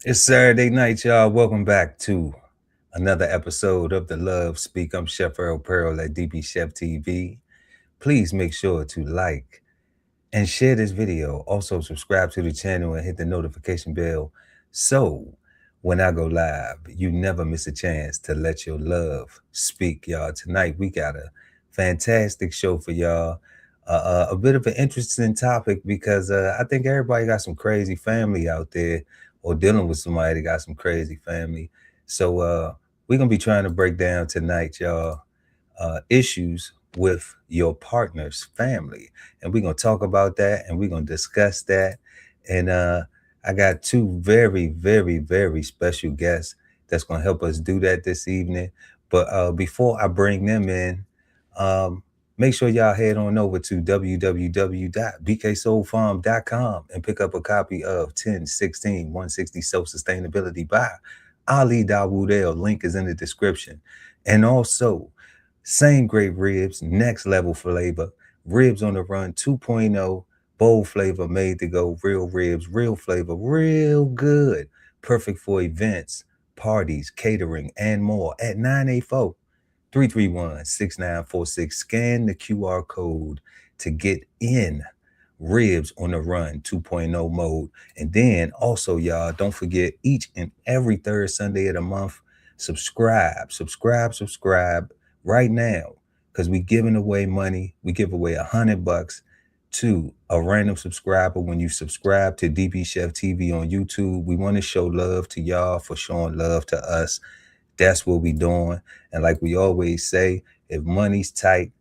It's Saturday night, y'all. Welcome back to another episode of the Love Speak. I'm Chef Earl Pearl at DBCHEFTV. Please make sure to like and share this video. Also, subscribe to the channel and hit the notification bell so when I go live, you never miss a chance to let your love speak, y'all. Tonight, we got a fantastic show for y'all. A bit of an interesting topic because I think everybody got some crazy family out there or dealing with somebody that got some crazy family. So we're going to be trying to break down tonight, y'all, issues with your partner's family. And we're going to talk about that and we're going to discuss that. And I got two very, very, very special guests that's going to help us do that this evening. But before I bring them in, um, make sure y'all head on over to www.bksoulfarm.com and pick up a copy of 1016 160 Self Sustainability by Ali Dawood. Link is in the description. And also, same great ribs, next level flavor, ribs on the run 2.0, bold flavor made to go, real ribs, real flavor, real good. Perfect for events, parties, catering, and more at 984 331 6946. Scan the QR code to get in Ribs on the Run 2.0 mode. And then also, y'all, don't forget each and every third Sunday of the month, subscribe right now because we giving away money. We give away $100 to a random subscriber when you subscribe to DB Chef TV on YouTube. We want to show love to y'all for showing love to us. That's what we doing. And like we always say, if money's tight,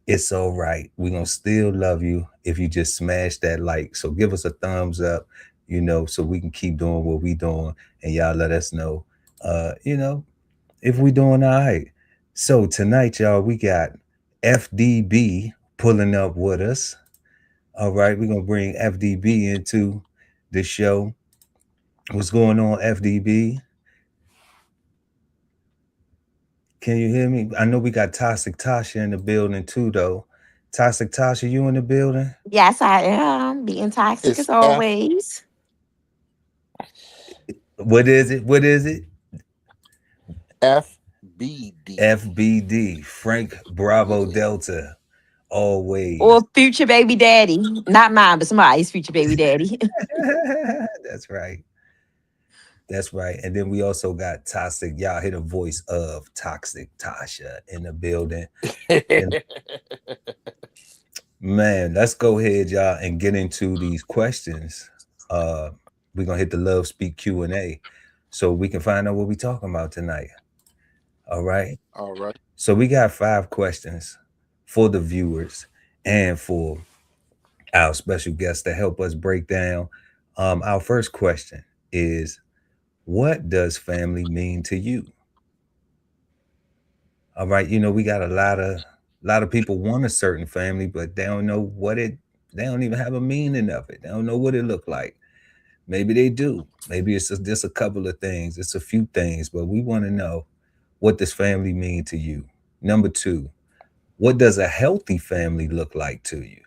it's all right. We're going to still love you if you just smash that like. So give us a thumbs up, so we can keep doing what we doing. And y'all let us know, if we doing all right. So tonight, y'all, we got FDB pulling up with us. All right, we're going to bring FDB into the show. What's going on, FDB? Can you hear me? I know we got Toxic Tasha in the building too, though. Toxic Tasha, you in the building? Yes, I am being toxic as It's F always. What is it? What is it? FBD. FBD, Frank Bravo Yeah. Delta, always. Or future baby daddy. Not mine, but somebody's future baby daddy. That's right. That's right. And then we also got Toxic. Y'all hear the voice of Toxic Tasha in the building. And man, let's go ahead, y'all, and get into these questions. Uh, we're gonna hit the Love Speak Q&A so we can find out what we're talking about tonight. All right. All right. So we got 5 questions for the viewers and for our special guests to help us break down. Our first question is, what does family mean to you? All right, we got a lot of people want a certain family, but they don't know what it. They don't even have a meaning of it. They don't know what it look like. Maybe they do. Maybe it's just a couple of things. It's a few things, but we want to know, what does family mean to you? Number two, what does a healthy family look like to you?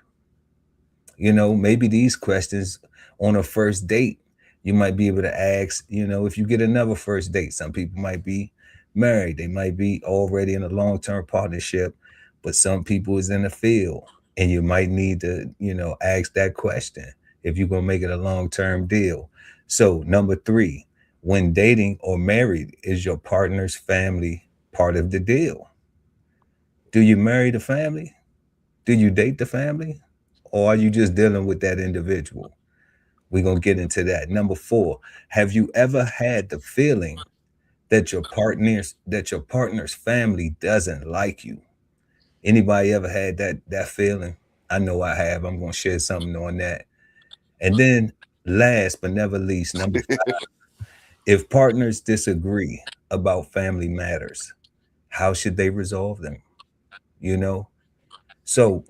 Maybe these questions on a first date, you might be able to ask, if you get another first date. Some people might be married, they might be already in a long-term partnership, but some people is in the field and you might need to, ask that question if you're going to make it a long-term deal. So, number three, when dating or married, is your partner's family part of the deal? Do you marry the family? Do you date the family? Or are you just dealing with that individual? We're going to get into that. Number four, have you ever had the feeling that your partner's family doesn't like you? Anybody ever had that feeling? I know I have. I'm going to share something on that. And then last but never least, number five, if partners disagree about family matters, how should they resolve them? You know? So,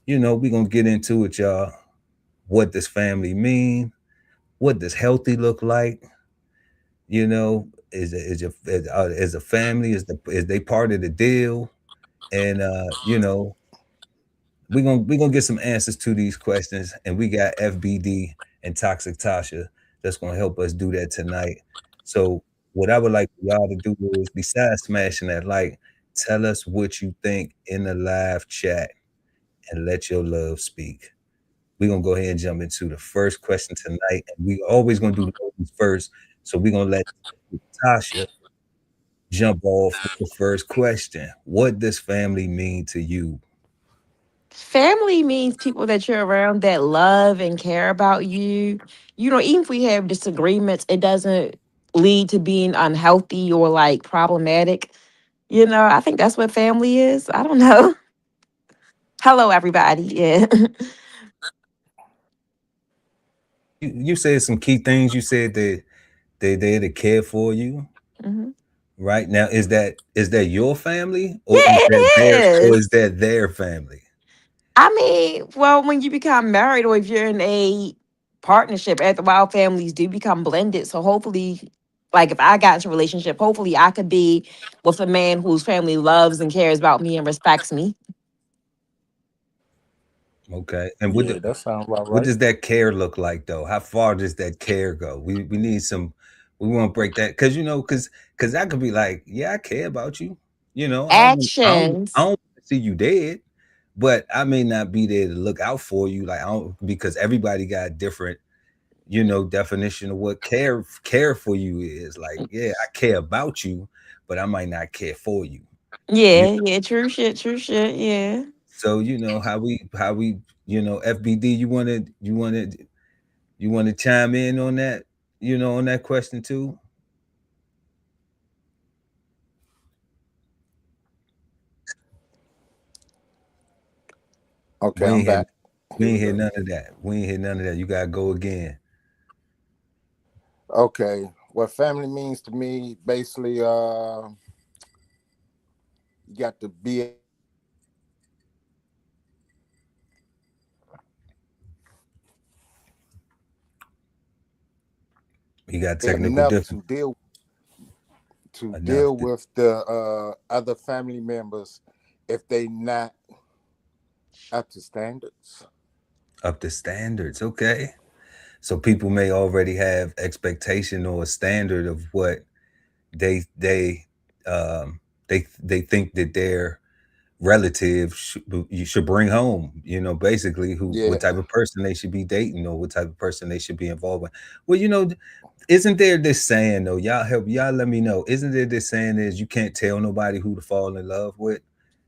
we're going to get into it, y'all. What does family mean? What does healthy look like? Is a family, is they part of the deal? And we're gonna get some answers to these questions. And we got FBD and Toxic Tasha that's gonna help us do that tonight. So what I would like for y'all to do is, besides smashing that like, tell us what you think in the live chat and let your love speak. We're gonna go ahead and jump into the first question tonight, and we always gonna do ladies first. So we're gonna let Tasha jump off with the first question. What does family mean to you? Family means people that you're around that love and care about you. You know, even if we have disagreements, it doesn't lead to being unhealthy or like problematic. You know, I think that's what family is. I don't know. Hello, everybody. Yeah. You said some key things. You said that they there to care for you. Mhm. Right now, is that your family, or Yeah, is that it is. their family? I mean, well, when you become married or if you're in a partnership, after a while, families do become blended. So hopefully, like if I got into a relationship, hopefully I could be with a man whose family loves and cares about me and respects me. Okay, and Yeah, that sounds about what right. does that care look like though? How far does that care go? We need some. We want to break that because because I could be like, yeah, I care about you. I Actions. don't see you dead, but I may not be there to look out for you. Like I don't, because everybody got different, definition of what care for you is. Like, yeah, I care about you, but I might not care for you. You Yeah, yeah, true shit, true shit. Yeah. So how we FBD, you want to chime in on that, on that question too. Okay, We I'm ain't hear back. we Here ain't we hear go. none of that. We ain't hear none of that. You gotta go again. Okay, what family means to me, basically, you got to be We got technical enough difference to enough deal with the other family members if they not up to standards. up to standards. Okay. So people may already have expectation or a standard of what they they they think that their relative you should bring home, basically who what Yeah, type of person they should be dating or what type of person they should be involved with. Well, isn't there this saying though? Y'all let me know. Isn't there this saying is you can't tell nobody who to fall in love with?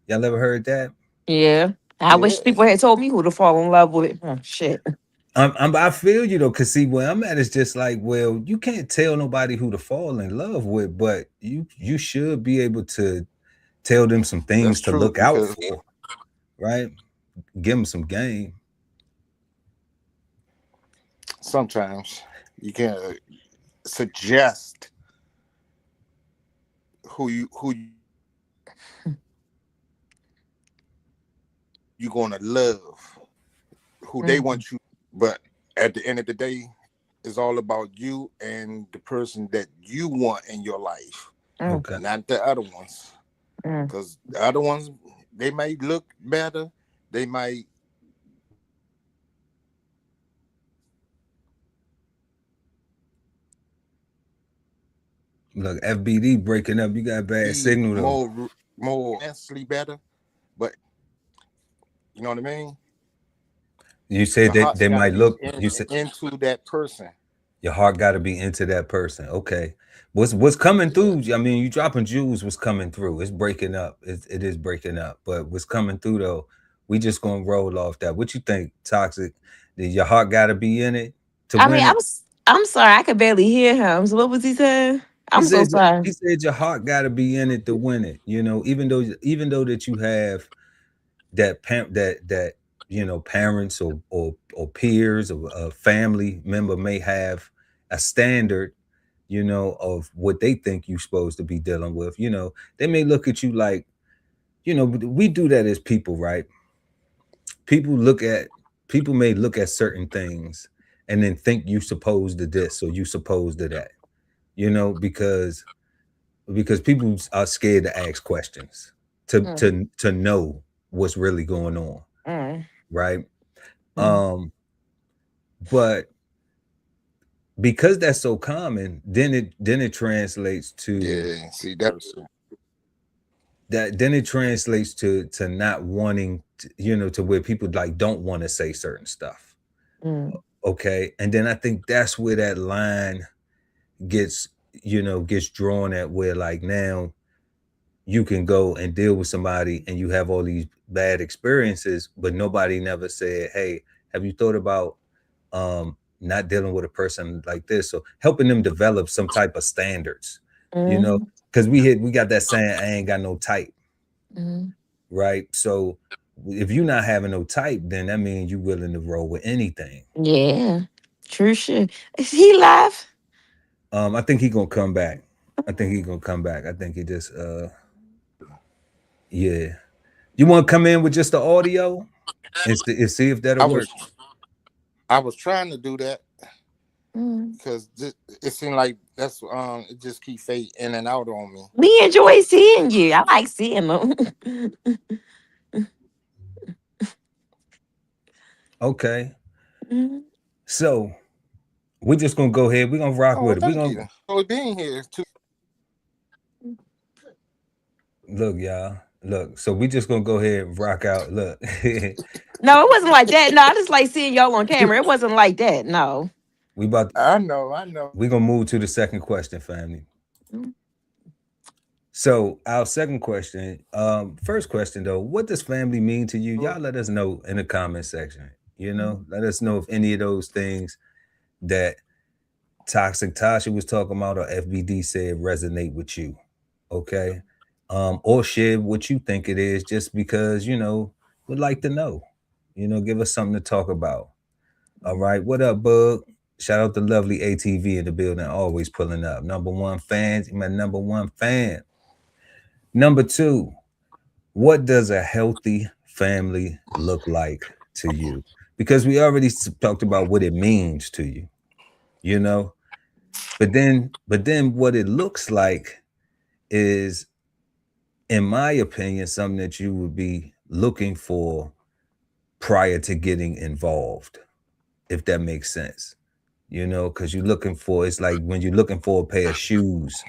Y'all ever heard that? Yeah. I wish yeah, people had told me who to fall in love with. Oh, shit. I feel you though, cause see where I'm at is just like, well, you can't tell nobody who to fall in love with, but you should be able to tell them some things that's to true look out because for, right? Give them some game. sometimes you can suggest who you gonna love, who they Mhm. want you, but at the end of the day, it's all about you and the person that you want in your life, Mm, Okay. not the other ones. mm. Because the other ones, they might look better, they might Look, FBD breaking up. You got bad be signal though. more financially better, but you know what I mean. You Your said that heart's they got to might be look. You said into that person. your heart got to be into that person. Okay. What's coming Yeah, through? I mean, you dropping jewels. What's coming through? It's breaking up. It is breaking up. But what's coming through though? We just gonna roll off that. What you think, Toxic? Did your heart got to be in it to I mean, win it? I'm sorry, I could barely hear him. So what was he saying? He I'm so said. sorry. He said your heart got to be in it to win it. Even though that you have that parents or peers or a family member may have a standard, of what they think you're supposed to be dealing with. They may look at you like, we do that as people, right? people look at People may look at certain things and then think you supposed to this or you supposed to that, because people are scared to ask questions, to Mm, to know what's really going on, mm, right? mm, um but because that's so common, then it translates to Yeah, see that's then it translates to not wanting to, to where people like don't want to say certain stuff. Mm, Okay. And then I think that's where that line gets, gets drawn at, where like now you can go and deal with somebody and you have all these bad experiences, but nobody never said, hey, have you thought about not dealing with a person like this? So helping them develop some type of standards, mm, because we got that saying, I ain't got no type, mm. right? So if you're not having no type, then that means you're willing to roll with anything. Yeah, true shit. Is he live? I think he gonna come back. I think he gonna come back. I think he just yeah. You want to come in with just the audio and see if that'll I work? was I was trying to do that Mm. because it seemed like that's it just keep fade in and out on me. We enjoy seeing you. I like seeing them. Okay. Mm. So we're just gonna go ahead. We're gonna rock Oh, well, with it. We're thank gonna you for being here too. look, y'all. Look, so we just gonna go ahead and rock out. Look. No, it wasn't like that. No, I just like seeing y'all on camera. It wasn't like that. No. we about I know. we gonna move to the second question, family. Mm. So our second question, first question though, what does family mean to you? Y'all let us know in the comment section. Let us know if any of those things that Toxic Tasha was talking about or FBD said resonate with you. Okay. Or share what you think it is, just because, would like to know. Give us something to talk about. All right. What up, Bug? Shout out to lovely ATV in the building, always pulling up. Number one fans, my number one fan. Number two, what does a healthy family look like to you? Because we already talked about what it means to you, you know, but then what it looks like is, in my opinion, something that you would be looking for prior to getting involved, if that makes sense. Because you're looking for, it's like when you're looking for a pair of shoes.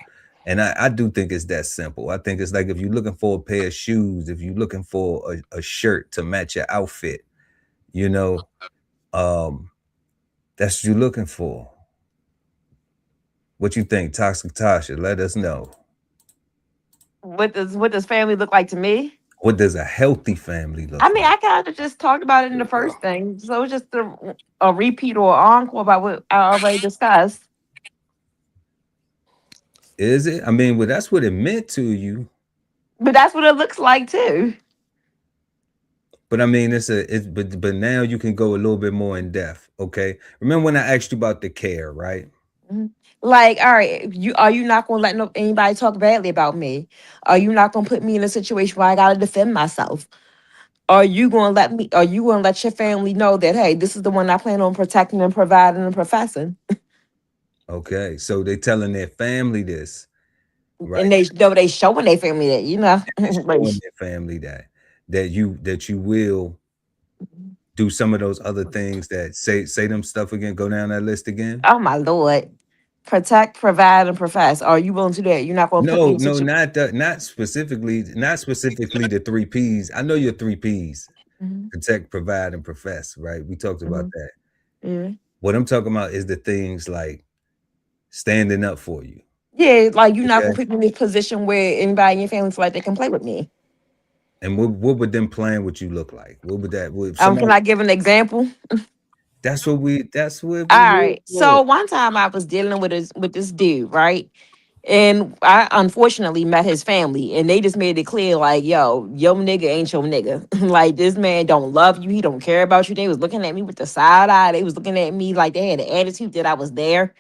And I do think it's that simple. I think it's like if you're looking for a pair of shoes, if you're looking for a shirt to match your outfit, you know, um, that's what you're looking for. What you think, Toxic Tasha? Let us know. What does family look like to me? What does a healthy family I look mean, like? I kind of just talked about it in the Yeah. first thing, so it's just a repeat or encore about what I already discussed. Is it? I mean, well, that's what it meant to you. But that's what it looks like too. But I mean, but now you can go a little bit more in depth. Okay. Remember when I asked you about the care, right? Mhm. Like, all right, are you not gonna let anybody talk badly about me? Are you not gonna put me in a situation where I gotta defend myself? Are you gonna let your family know that, hey, this is the one I plan on protecting and providing and professing? Okay. So they telling their family this, right? And they showing their family that, They like, showing their family that you will do some of those other things, that say them stuff again, go down that list again. oh my lord. Protect, provide, and profess. Are you willing to do that? You're not gonna put me No, in no, situation. not specifically the three P's. I know your three P's: Mhm, protect, provide, and profess. Right? We talked about mhm, that. yeah. What I'm talking about is the things like standing up for you. Yeah, like you're not Okay. gonna put me in this position where anybody in your family feel like they can play with me. And what would them playing with you look like? What would that? Would somebody? Can I give an example? That's what All we here right. for. So one time I was dealing with this dude, right? And I unfortunately met his family, and they just made it clear, like, yo, your nigga ain't your nigga. Like, this man don't love you. He don't care about you. They was looking at me with the side eye. They was looking at me like they had an attitude that I was there.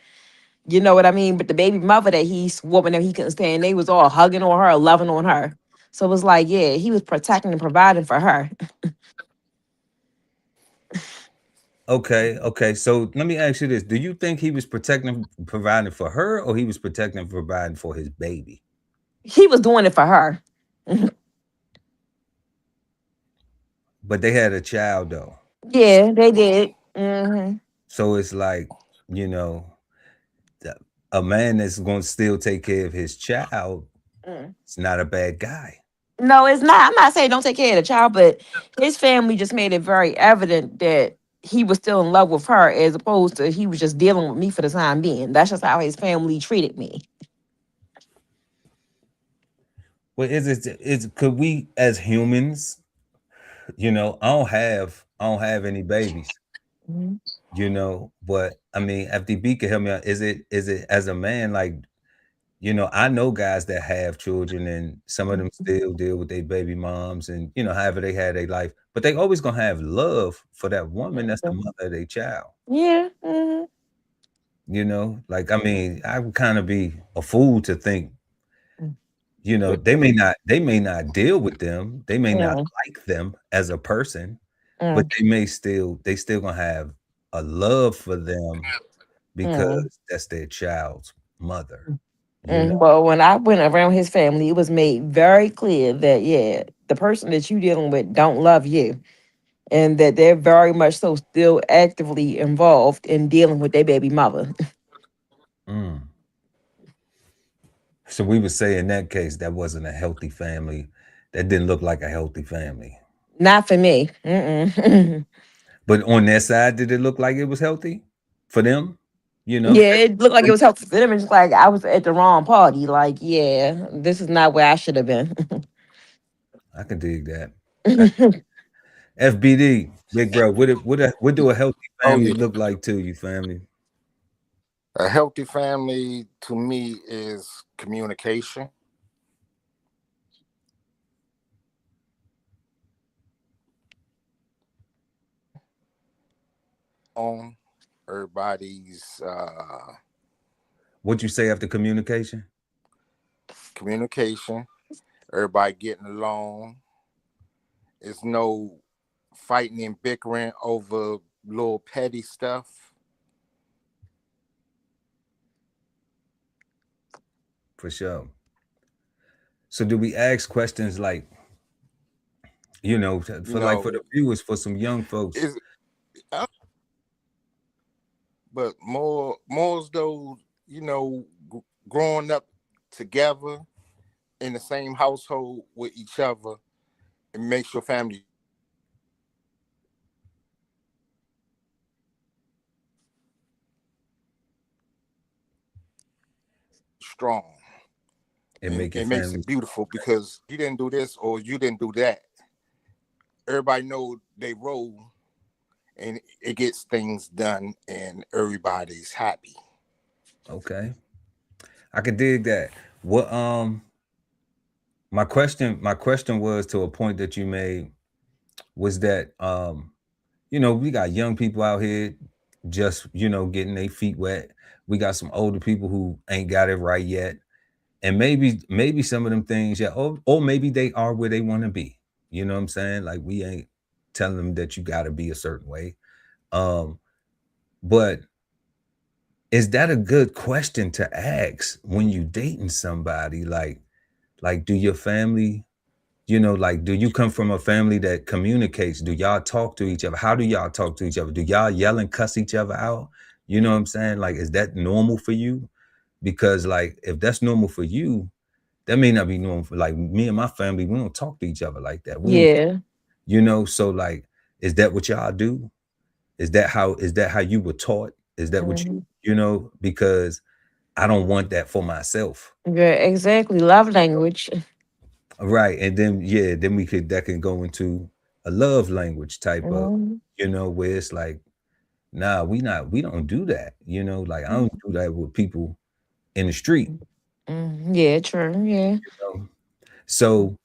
You know what I mean? But the baby mother that he swore that he couldn't stand, they was all hugging on her, loving on her. So it was like, yeah, he was protecting and providing for her. Okay, okay. So let me ask you this: do you think he was protecting, providing for her, or he was protecting, providing for his baby? He was doing it for her. But they had a child though. Yeah, they did. Hmm. So it's like, you know, a man that's going to still take care of his child, Mm. it's not a bad guy. No, it's not. I'm not saying don't take care of the child, but his family just made it very evident that he was still in love with her as opposed to he was just dealing with me for the time being. That's just how his family treated me. Well, is could we as humans, I don't have any babies, Mhm. but I mean, FDB can help me out. Is it as a man, like, I know guys that have children and some of them still deal with their baby moms and however they had their life, but they always gonna have love for that woman that's the mother of their child. Yeah. Mhm. Like, I mean, I would kind of be a fool to think, But they may not deal with them, they may not Mm, like them as a person, but mm, they still gonna have a love for them mm, because that's their child's mother, you know. mm. Well, when I went around his family, it was made very clear that yeah, the person that you dealing with don't love you, and that they're very much so still actively involved in dealing with their baby mother. Mm. So we would say in that case that wasn't a healthy family. That didn't look like a healthy family. Not for me. Mm-mm. But on their side, did it look like it was healthy for them? You know, Yeah, it looked like it was helpful for them. It's just like I was at the wrong party. Like, yeah, this is not where I should have been. I can dig that. FBD, big bro, what do a healthy oh family yeah, look like to you, family? a healthy family to me is communication. On everybody's What you say after communication? communication, everybody getting along. It's no fighting and bickering over little petty stuff. For sure. So do we ask questions like, You for the know, viewers, for some young folks? is but more as though growing up together in the same household with each other, it makes your family strong. It And make your it makes family it beautiful because you didn't do this or you didn't do that. Everybody know they role and it gets things done and everybody's happy. okay. I could dig that. What my question was to a point that you made was that we got young people out here just getting their feet wet. We got some older people who ain't got it right yet, and maybe some of them things, yeah, or maybe they are where they want to be. You know what I'm saying? Like, we ain't telling them that you got to be a certain way. um but is that a good question to ask when you dating somebody? Like, do your family, like, do you come from a family that communicates? Do y'all talk to each other? How do y'all talk to each other? Do y'all yell and cuss each other out? You know what I'm saying? Like, is that normal for you? Because, like, if that's normal for you, that may not be normal for, like, me and my family. We don't talk to each other like that. We don't, Yeah. so, like, is that what y'all do? Is that how you were taught? Is that what Mhm. because I don't want that for myself. Yeah, exactly. Love language. Right. And then, yeah, then that can go into a love language type of, Mhm. where it's like, nah, we don't do that. Like, I don't do that with people in the street. Yeah, true. Yeah. You know? So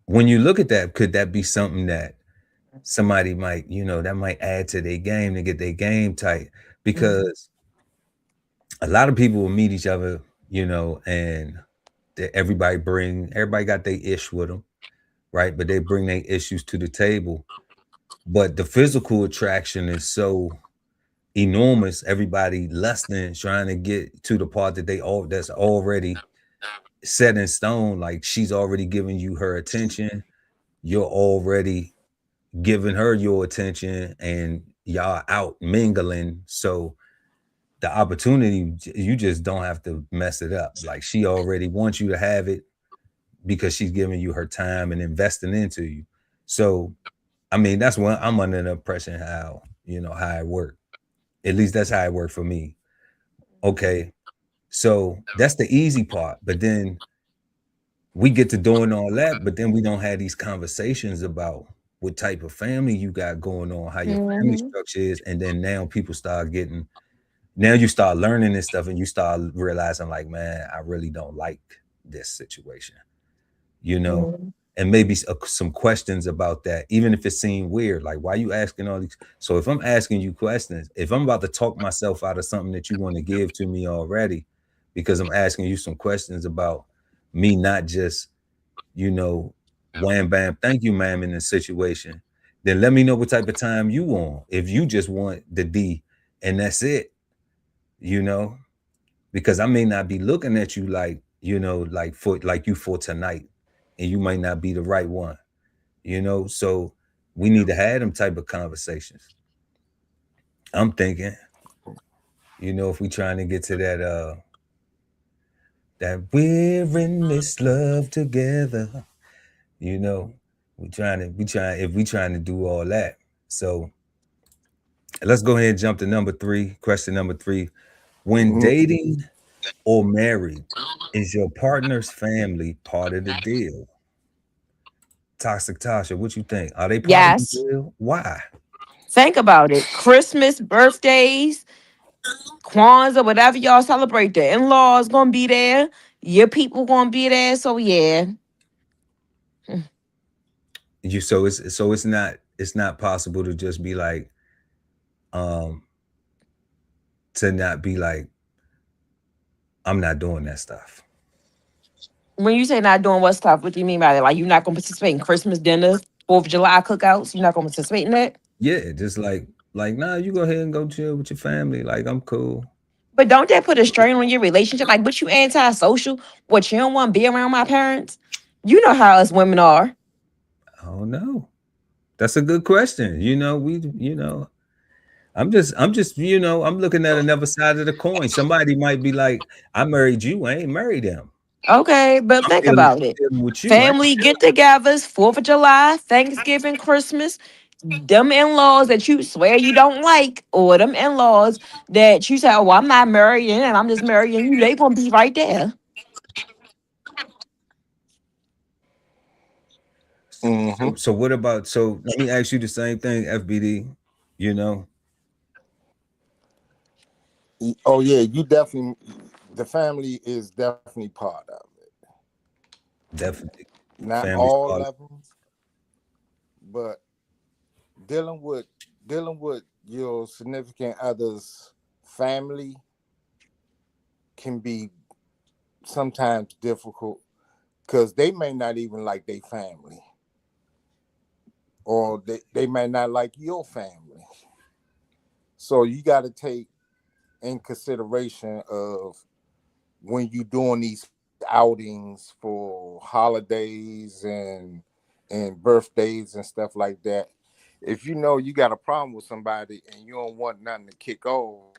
when you look at that, could that be something that somebody might, that might add to their game to get their game tight? Mhm. Because a lot of people will meet each other, and everybody got their ish with them, right? But they bring their issues to the table. But the physical attraction is so enormous. Everybody lusting, trying to get to the part that's already set in stone. Like, she's already giving you her attention. You're already giving her your attention, and y'all out mingling. So the opportunity, you just don't have to mess it up. Like she already wants you to have it because she's giving you her time and investing into you. So, I mean, that's when I'm under the impression how, how it worked. At least that's how it worked for me. Okay. So that's the easy part. But then we get to doing all that, but then we don't have these conversations about what type of family you got going on, how your family Mm-hmm. structure is. And then now people start getting, now you start learning this stuff and you start realizing, like, man, I really don't like this situation, you know, Mm-hmm. and maybe some questions about that, even if it seemed weird. Like, why you asking all these? So if I'm asking you questions, if I'm about to talk myself out of something that you want to give to me already, because I'm asking you some questions about me, not just, you know, wham bam, thank you, ma'am, in this situation, then let me know what type of time you want. If you just want the D and that's it, you know, because I may not be looking at you like, like you for tonight, and you might not be the right one, So we need to have them type of conversations. I'm thinking, if we trying to get to that we're in this love together, you know, if we trying to do all that. So let's go ahead and jump to number three. Question number three. When Mhm. dating or married, is your partner's family part of the deal? Toxic Tasha, what you think? Are they part of the Yes. deal? Why? Think about it. Christmas, birthdays, Kwanzaa, whatever y'all celebrate, the in-laws gonna be there. Your people gonna be there. So yeah. It's not possible to just be like, um to not be like, I'm not doing that stuff. When you say not doing what stuff, what do you mean by that? Like you're not gonna participate in Christmas dinner, 4th of July cookouts? You're not gonna participate in that? Yeah, just like, nah, you go ahead and go chill with your family. Like, I'm cool. But don't that put a strain on your relationship? Like, but you antisocial? What, you don't want to be around my parents? You know how us women are. I don't know. That's a good question. I'm just, I'm looking at another side of the coin. Somebody might be like, I married you, I ain't married them. Okay, but I'm think dealing, about it. I'm dealing with you. I ain't Family dealing get togethers, 4th of July, Thanksgiving, Christmas, them in-laws that you swear you don't like, or them in-laws that you say, oh, well, I'm not marrying and I'm just marrying you, they gonna be right there. Mhm. so what about, so let me ask you the same thing, FBD, you know, Oh yeah, you definitely. The family is definitely part of it. definitely Not families all part. of them, but dealing with dealing with your significant other's family can be sometimes difficult because they may not even like their family, or they may not like your family. So you got to take in consideration of when you're doing these outings for holidays and birthdays and stuff like that. If you know you got a problem with somebody and you don't want nothing to kick off,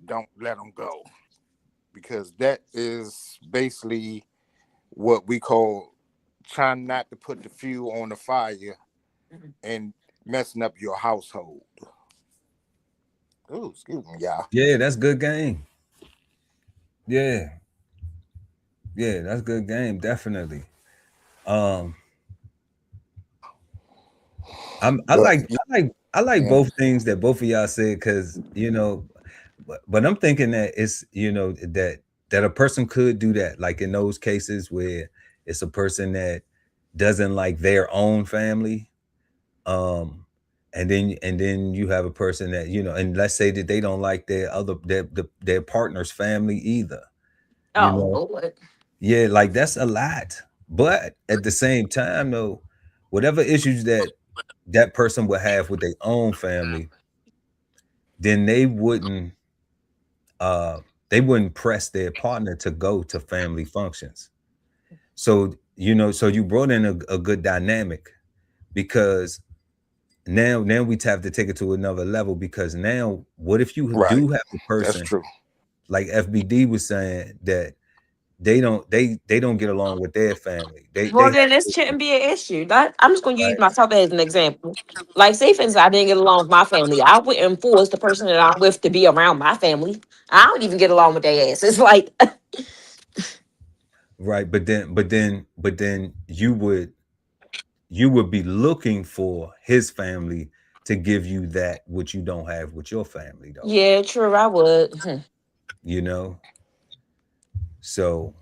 don't let them go, because that is basically what we call trying not to put the fuel on the fire and messing up your household. Oh, excuse me, y'all. Yeah, that's good game. Yeah, yeah, that's good game, definitely. um I But like, I like yeah, both things that both of y'all said, because but I'm thinking that it's, that a person could do that, like in those cases where it's a person that doesn't like their own family, um and then you have a person that, and let's say that they don't like their partner's family either, you Oh, know. Lord. Yeah, like that's a lot. But at the same time, though, whatever issues that person would have with their own family, then uh they wouldn't press their partner to go to family functions. So so you brought in a good dynamic, because now we have to take it to another level, because now what if you Right. do have a That's person true. like FBD was saying, that they don't get along with their family. They Well, have then this shouldn't be an issue. That I'm just going to use right, myself as an example. Like, say for instance, I didn't get along with my family. I wouldn't force the person that I'm with to be around my family. I don't even get along with their ass. It's like, right, but then you would be looking for his family to give you that which you don't have with your family, though. yeah, true, I would. You know, so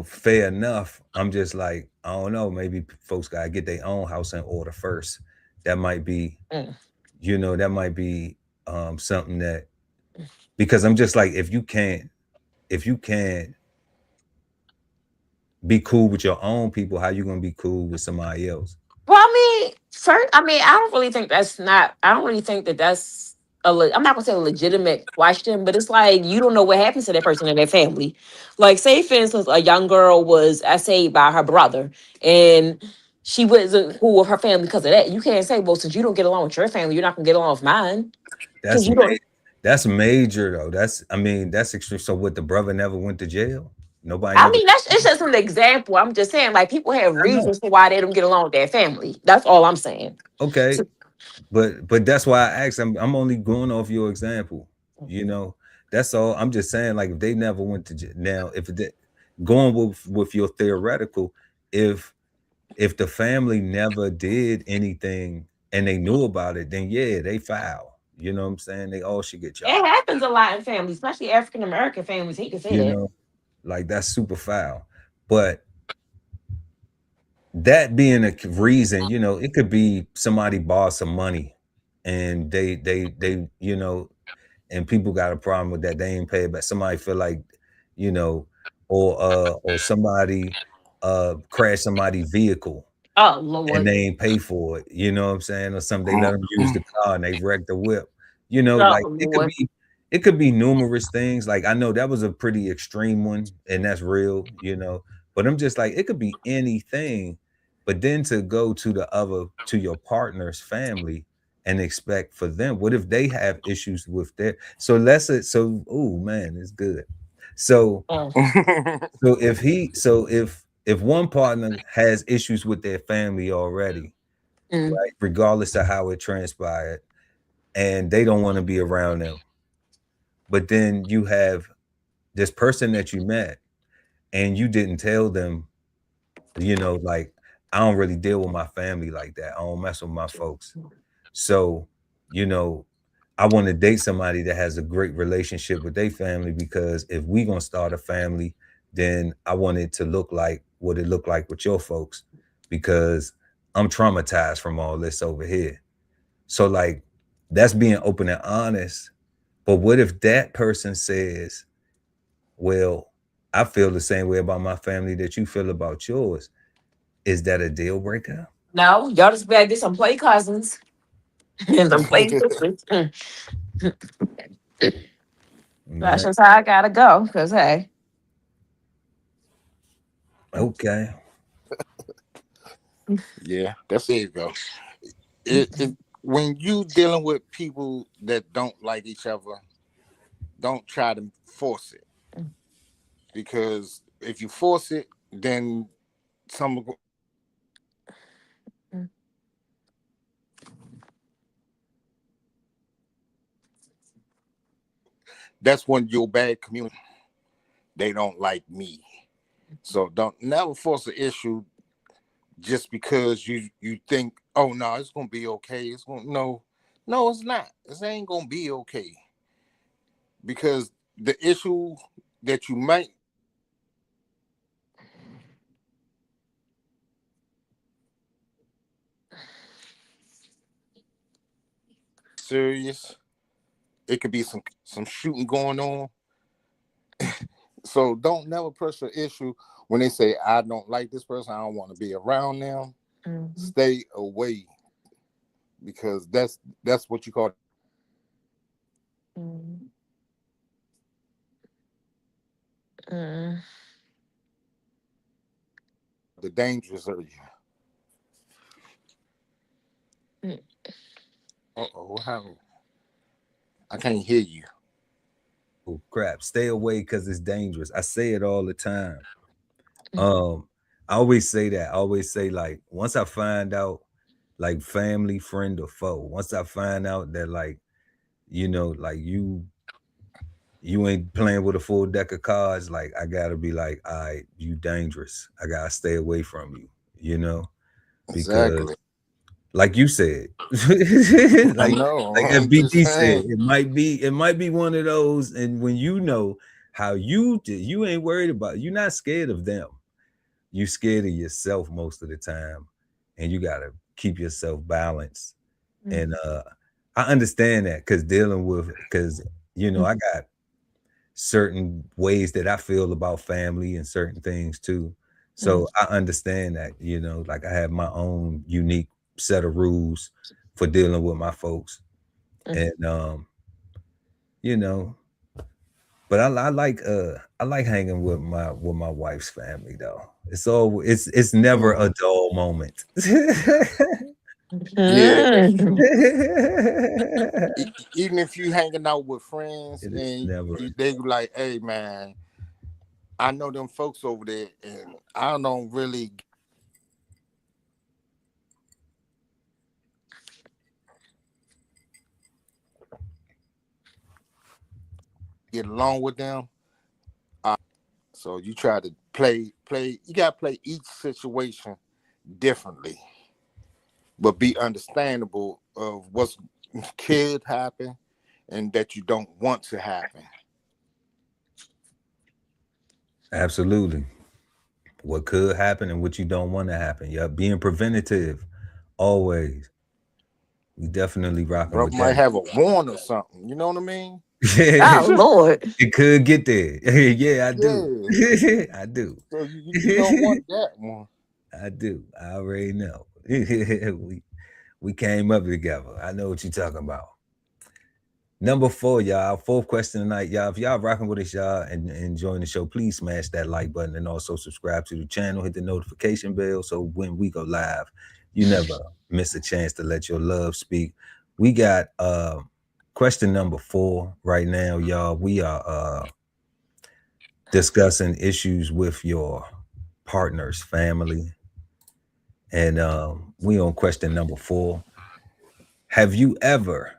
fair enough. I'm just like, I don't know. Maybe folks gotta get their own house in order first. That might be, Mm. that might be something that, because I'm just like, if you can't be cool with your own people, how you gonna be cool with somebody else? Well, I mean, first, I mean, I don't really think that's not. I don't really think that that's I'm not gonna say a legitimate question, but it's like you don't know what happens to that person and their family. Like, say for instance, a young girl was saved by her brother, and she wasn't cool with her family because of that. You can't say, well, since you don't get along with your family, you're not gonna get along with mine That's because you ma- don't. that's major though. That's extreme. So what? The brother never went to jail. Nobody I never. mean, that's it's just an example. I'm just saying, like, people have I know. reasons for why they don't get along with their family. That's all I'm saying. Okay, So, but that's why I asked. I'm only going off your example. You know, that's all. I'm just saying, like, if they never went to jail, now, if going with your theoretical, if the family never did anything and they knew about it, then yeah, they foul. You know what I'm saying? They all should get it charged. happens a lot in families, especially African American families. Hate to say You that. know, like, that's super foul. But that being a reason, it could be somebody borrowed some money, and they and people got a problem with that. They ain't pay it back. Somebody feel like, you know, or somebody crashed somebody's vehicle Oh and Lord. they ain't pay for it. You know what I'm saying? Or something, they let them use Mm. the car and they wrecked the whip. Oh Like, Lord. it could be numerous things. Like, I know that was a pretty extreme one, and that's real. But I'm just like, it could be anything. But then to go to your partner's family and expect for them, what if they have issues with their, oh man, it's good. So Mm, if one partner has issues with their family already, mm, right, regardless of how it transpired, and they don't want to be around them, but then you have this person that you met and you didn't tell them, like, I don't really deal with my family like that. I don't mess with my folks. So, you know, I want to date somebody that has a great relationship with their family, because if we gonna start a family, then I want it to look like what it looked like with your folks, because I'm traumatized from all this over here. So, like, that's being open and honest. But what if that person says, well, I feel the same way about my family that you feel about yours? Is that a deal breaker? no, y'all just better get some play cousins and some play sisters. That's Man, just how I gotta go. Cause hey, okay. Yeah, that's there you go. When you dealing with people that don't like each other, don't try to force it, because if you force it, then some that's when you're bad community. They don't like me, so don't never force an issue just because you think, oh no, it's gonna be okay. It's gonna no, it's not. It ain't gonna be okay, because the issue that you might serious, it could be some shooting going on. So don't never press an issue when they say, I don't like this person, I don't want to be around them. mm, Stay away, because that's what you call mm, mm. the dangerous area. Mm. What happened? I can't hear you. Oh crap! Stay away because it's dangerous. I say it all the time. Mm. Um, I always say that. I always say like once I find out, like family, friend, or foe. Once I find out that like like you ain't playing with a full deck of cards, like I gotta be like, all right, you dangerous. I gotta stay away from you. You know, because Exactly. like you said, I like know. like I'm just FBT said, saying. it might be one of those, and when you know how you did, you ain't worried about, you're not scared of them. You scared of yourself most of the time, and you gotta keep yourself balanced. Mm. And I understand that because Mm. I got certain ways that I feel about family and certain things too. Mm. So I understand that, like I have my own unique set of rules for dealing with my folks. Mm. And you know, but I like hanging with my wife's family though. It's never a Mhm. dull moment. Yeah, that's Mm. true. Even if you hanging out with friends It is and never a they be like, "Hey, man, I know them folks over there, and I don't really get along with them." So you try to play. You gotta play each situation differently, but be understandable of what's could happen and that you don't want to happen. absolutely. What could happen and what you don't want to happen. Yeah, being preventative always. We definitely rocking Brother with might that. have a warrant or something. You know what I mean? Oh Lord. It could get there. Yeah, I do. Yeah. I do. So you don't want that one. I do. I already know. We came up together. I know what you're talking about. Number 4, y'all. Fourth question tonight, y'all. If y'all rocking with us, y'all, and enjoying the show, please smash that like button and also subscribe to the channel. Hit the notification bell so when we go live, you never miss a chance to let your love speak. We got question number 4 right now, y'all. We are discussing issues with your partner's family, and we on question number 4. Have you ever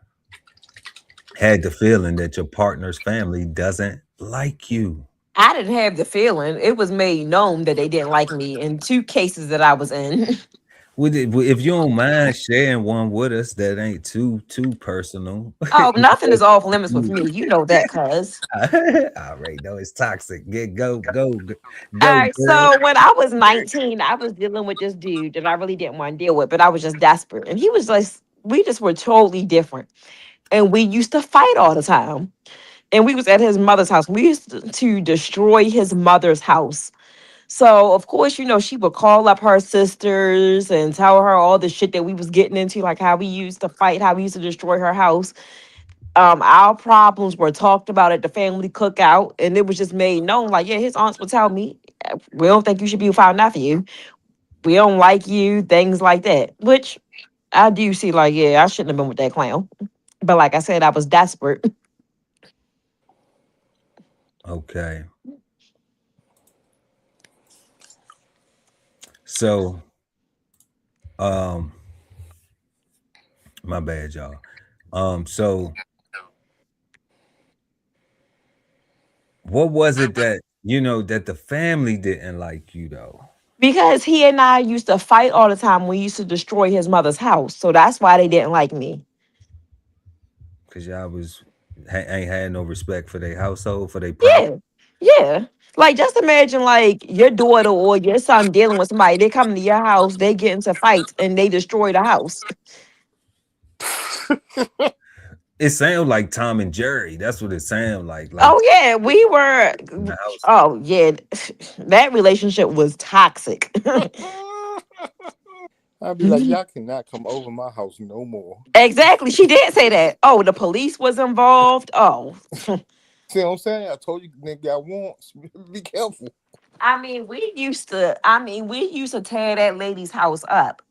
had the feeling that your partner's family doesn't like you? I didn't have the feeling. It was made known that they didn't like me in two cases that I was in. If you don't mind sharing one with us that ain't too personal. Oh, nothing is off limits with me. You know that, cuz. I already know it's toxic. Go, All right, girl. so when I was 19, I was dealing with this dude that I really didn't want to deal with, but I was just desperate. And he was just, we just were totally different. And we used to fight all the time. And we was at his mother's house. We used to destroy his mother's house. So of course, she would call up her sisters and tell her all the shit that we was getting into, like how we used to fight, how we used to destroy her house. Our problems were talked about at the family cookout, and it was just made known. Like, yeah, his aunts would tell me, "We don't think you should be with our nephew. We don't like you," things like that. Which I do see, like, yeah, I shouldn't have been with that clown. But like I said, I was desperate. Okay. So, um, my bad, y'all. So what was it that that the family didn't like you though? Because he and I used to fight all the time. We used to destroy his mother's house. So that's why they didn't like me. Because y'all ain't had no respect for their household, for their property. Yeah. Yeah. Like, just imagine, like, your daughter or your son dealing with somebody. They come to your house, they get into fights, and they destroy the house. It sounds like Tom and Jerry. That's what it sounds like Oh, yeah. We were. in the house. Oh, yeah. That relationship was toxic. I'd be like, y'all cannot come over my house no more. Exactly. She did say that. Oh, the police was involved. Oh, See what I'm saying? I told you, nigga, got warrants. Be careful. we used to tear that lady's house up.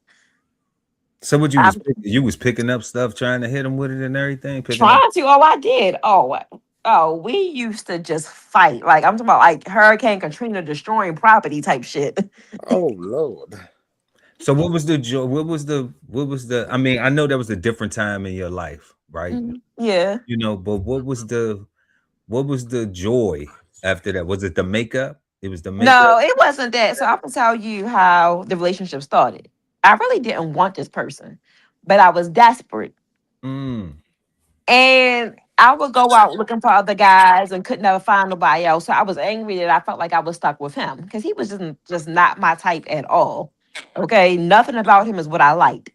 So what I'm you was picking up stuff, trying to hit him with it and everything, picking up. trying to. Oh, I did. Oh, we used to just fight. Like I'm talking about, like Hurricane Katrina destroying property type shit. Oh Lord. So what was the joy? What was the? I mean, I know that was a different time in your life, right? Mhm. Yeah. But what was the joy after that? Was it the makeup? It was the makeup. No, it wasn't that. So I'm gonna tell you how the relationship started. I really didn't want this person, but I was desperate. Mm. And I would go out looking for other guys and could never find nobody else. So I was angry that I felt like I was stuck with him because he was just not my type at all. Okay. Nothing about him is what I liked.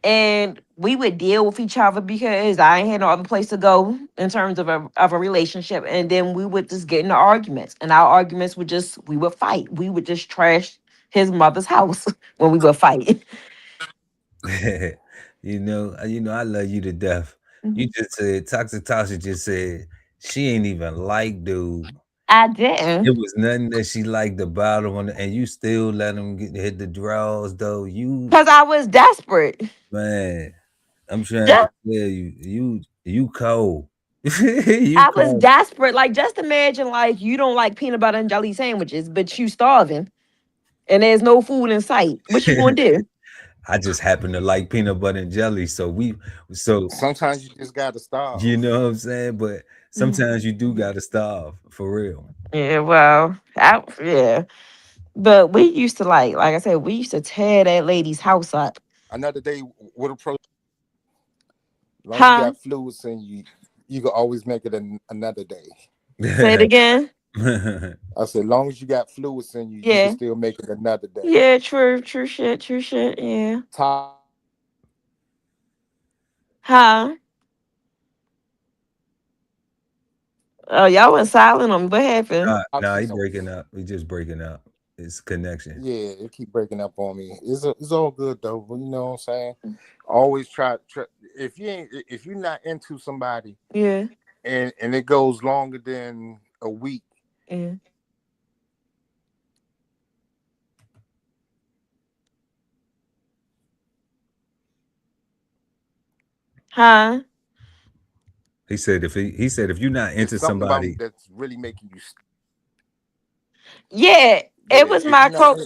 And we would deal with each other because I ain't had no other place to go in terms of a relationship. And then we would just get into arguments. And our arguments would just, we would fight. We would just trash his mother's house when we would fight. I love you to death. You Mhm. just said Toxic Tasha just said she ain't even like dude. I It didn't. was nothing that she liked about him, and you still let him hit the draws though. You Because I was desperate. man, I'm trying to tell you, you cold. You I was cold. desperate. Like, just imagine, like, you don't like peanut butter and jelly sandwiches, but you starving and there's no food in sight. What you gonna do? I just happen to like peanut butter and jelly, so Sometimes you just gotta you starve. know what I'm saying. But Mhm. sometimes you do gotta starve for real. Yeah, well, yeah. But we used to like I said, we used to tear that lady's house up. Another day with a pro. As long as you Huh? got fluids in you, you can always make it another day. Say it again. I said, long as you got fluids in you, you can Yeah. still make it another day. Yeah, true, true shit, true shit. Yeah. Huh? Oh, y'all went silent on me. What happened? Nah, he Toxins. breaking up. He just breaking up. It's connection. Yeah, it keep breaking up on me. It's all good though. But you know what I'm saying? Always try if you're not into somebody Yeah. and it goes longer than a week. Yeah. Huh? He said if you're not It's into something about somebody, that's really making you. Yeah. It Yeah, was if my you're not.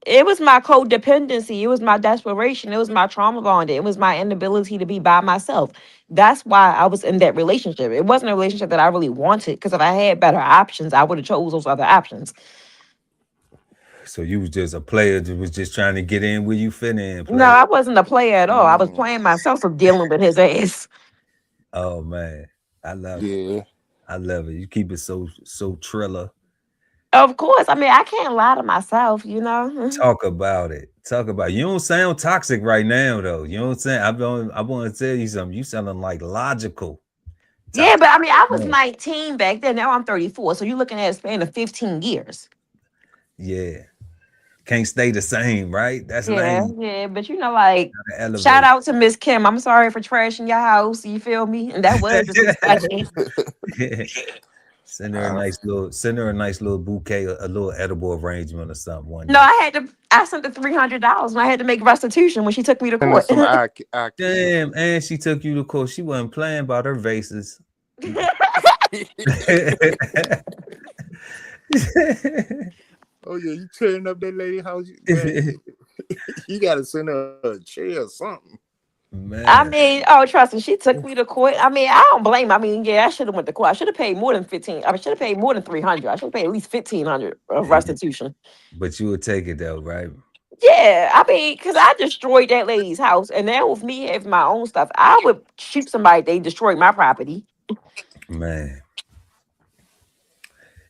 it was my codependency. It was my desperation. It was my trauma bonding. It was my inability to be by myself. That's why I was in that relationship. It wasn't a relationship that I really wanted because if I had better options, I would have chose those other options. so you was just a player that was just trying to get in where you fit in, No, player. I wasn't a player at all. I was Mm, playing myself for dealing with his ass. Oh man, I love it. yeah, I love it. You keep it so triller. Of course. I mean, I can't lie to myself, you know? Talk about it. Talk about it. You don't sound toxic right now though. You know what I'm saying? I want to tell you something. You sounding like logical Yeah, toxic. but I mean, I was Yeah. 19 back then. Now I'm 34. So you're looking at a span of 15 years. Yeah. Can't stay the same, right? That's Yeah, lame. yeah. But like, Gotta shout elevate. out to Miss Kim. I'm sorry for trashing your house. You feel me? And that was disrespectful. I, Send her a nice little bouquet, a little edible arrangement or something one No, day. I sent the $300 and I had to make restitution when she took me to send us court. some IKEA Damn, and she took you to court. She wasn't playing about her vases. Oh yeah, you tearing up that lady house, man. You gotta send her a chair or something. I Man, mean, oh, trust me, she took me to court. I mean, I don't blame her. I mean, yeah, I should have went to court. I should have paid more than 15. I should have paid more than 300. I should have paid at least 1,500 of restitution. but you would take it though, right? Yeah, I mean, because I destroyed that lady's house, and now with me having my own stuff, I would shoot somebody if they destroyed my property. Man,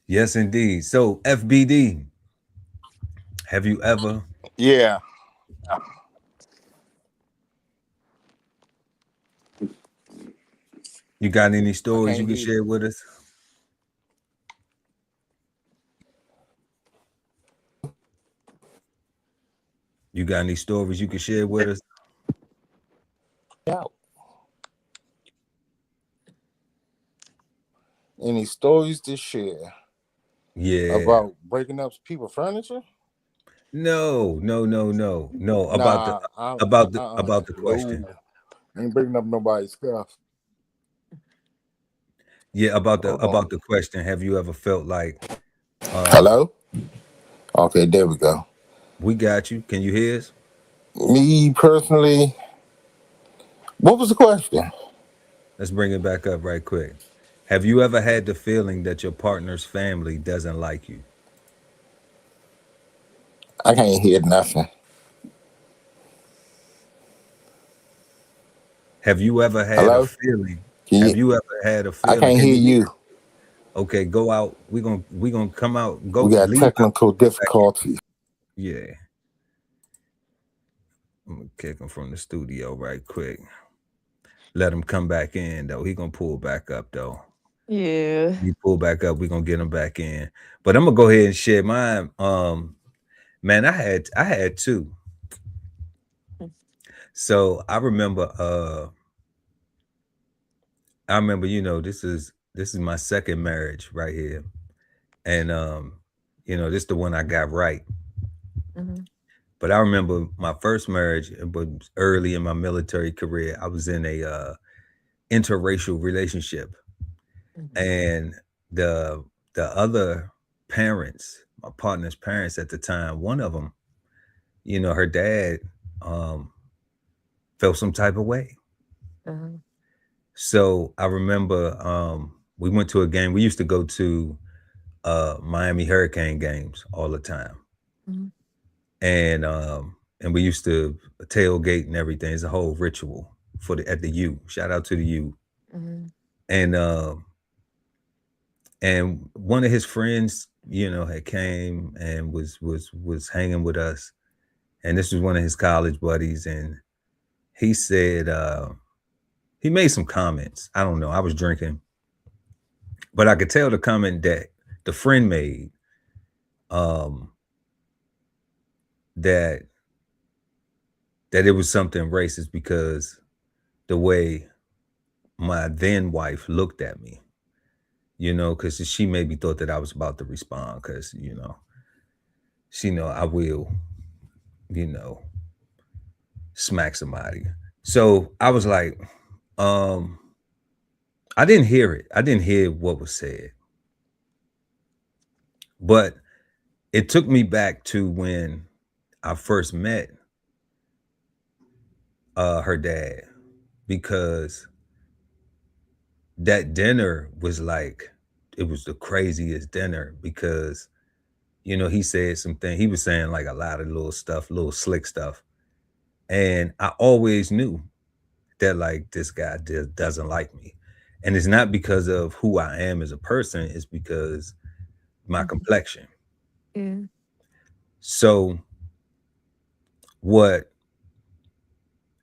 yes, indeed. So, FBD, have you ever? Yeah, You got any I stories you can't can hear share you. with us? You got any stories you can share with us? Yeah. Any stories to share? Yeah. About breaking up people furniture? No, no, no, no, no. Nah, About the question. no, ain't breaking up nobody's stuff. Yeah, Hold on. about the question. Have you ever felt like um Hello? Okay, there we go. we got you? Can you hear us? Me personally, what was the question? Let's bring it back up right quick. Have you ever had the feeling that your partner's family doesn't like you? I can't hear nothing. Have you ever had a Hello? feeling? Can you? Have you ever had a I feeling? can't Can hear you hear? you. Okay, go out. We gonna come out. We Go got leave out. technical Back difficulties. in. Yeah, I'm gonna kick him from the studio right quick. Let him come back in though. He gonna pull back up though. Yeah. He pull back up. We gonna get him back in. But I'm gonna go ahead and share mine. Man, I had two. So I remember, this is my second marriage right here. And this is the one I got right. Mhm. But I remember my first marriage, but early in my military career, I was in a interracial relationship. Mhm. And the the other parents, my partner's parents at the time, one of them, her dad um felt some type of way. Uh-huh. So I remember we went to a game. We used to go to Miami Hurricane games all the time. Mhm. And we used to tailgate and everything. It's a whole ritual for the at the U. Shout out to the U. Mhm. And one of his friends, had came and was hanging with us. And this was one of his college buddies. And he said he made some comments. I don't know. I was drinking, but I could tell the comment that the friend made, um that it was something racist because the way my then wife looked at me, because she maybe thought that I was about to respond because, she know I will, you know, smack somebody. So I was like, um, I didn't hear it. I didn't hear what was said, but it took me back to when I first met her dad because that dinner was like it was the craziest dinner because he said something. He was saying like a lot of little stuff, little slick stuff. And I always knew that like this guy just doesn't like me. And it's not because of who I am as a person, it's because my Mhm. complexion. Yeah. So what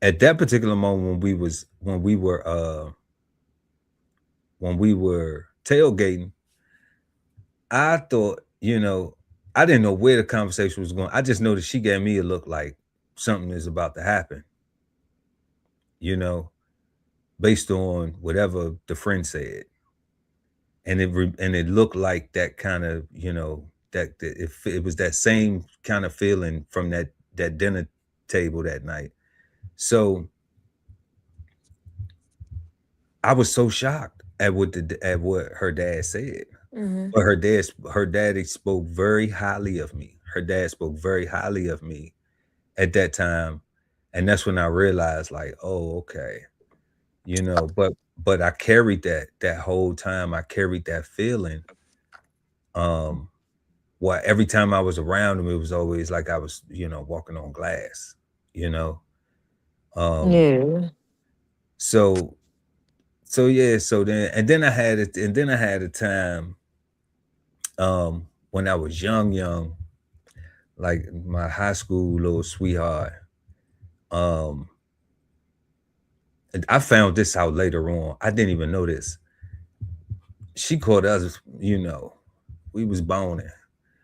at that particular moment when we were tailgating, I thought, I didn't know where the conversation was going. I just know that she gave me a look like something is about to happen, you know, based on whatever the friend said. And it looked like that kind of, that if it was that same kind of feeling from that dinner table that night. So I was so shocked at what her dad said. Mhm. But her daddy spoke very highly of me. Her dad spoke very highly of me at that time. And that's when I realized like, oh, okay. But I carried that whole time. I carried that feeling. Um, Why every time I was around him, it was always like I was, walking on glass, you know. Um, Yeah. so yeah, then I had a time when I was young, like my high school little sweetheart. Um, and I found this out later on. I didn't even know this. She caught us, we was boning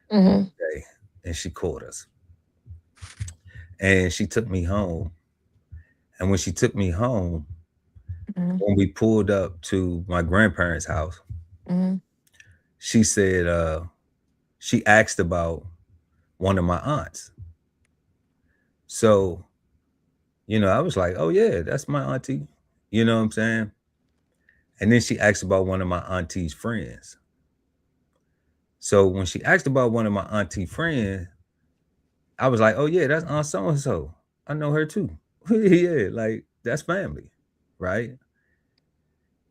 one Mhm. day, and she caught us, and she took me home. And when she took me home, Mhm. when we pulled up to my grandparents' house, Mhm. she said, she asked about one of my aunts. So, I was like, oh yeah, that's my auntie. You know what I'm saying? And then she asked about one of my auntie's friends. So when she asked about one of my auntie friends, I was like, oh yeah, that's Aunt so and so. I know her too. Yeah, like that's family, right?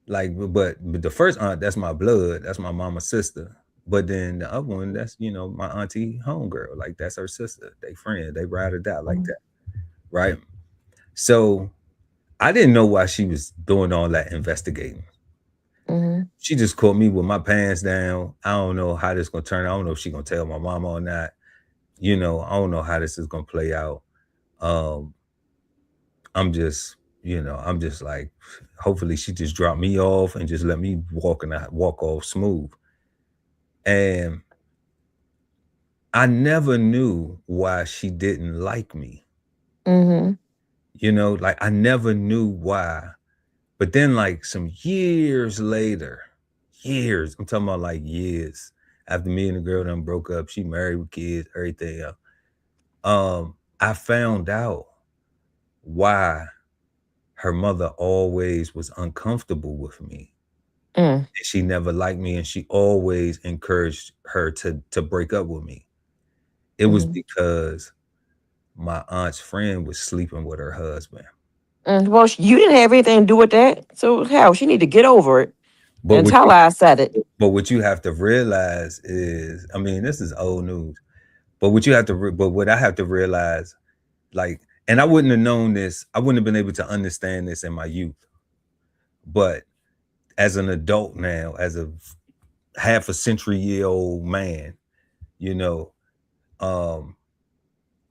Like, but the first aunt, that's my blood, that's my mama's sister. But then the other one, that's my auntie homegirl, like that's her sister. They friend, they ride or die like that, right? So I didn't know why she was doing all that investigating. Mm-hmm. She just caught me with my pants down. I don't know how this gonna turn. I don't know if she gonna tell my mama or not. I don't know how this is gonna play out. Um, I'm just like, hopefully she just dropped me off and just let me walk off smooth. And I never knew why she didn't like me. Mm-hmm. Like I never knew why. But then like some years later, years, I'm talking about like years after me and the girl done broke up, she married with kids, everything else. I found out why her mother always was uncomfortable with me. Mm. She never liked me and she always encouraged her to break up with me. It was Mm-hmm. because my aunt's friend was sleeping with her husband. Well, you didn't have anything to do with that. So hell, she need to get over it But and what tell you her I said it. but what you have to realize is, I mean, this is old news. But what I have to realize, like, and I wouldn't have known this, I wouldn't have been able to understand this in my youth. But as an adult now, as a half a century year old man, you know, um,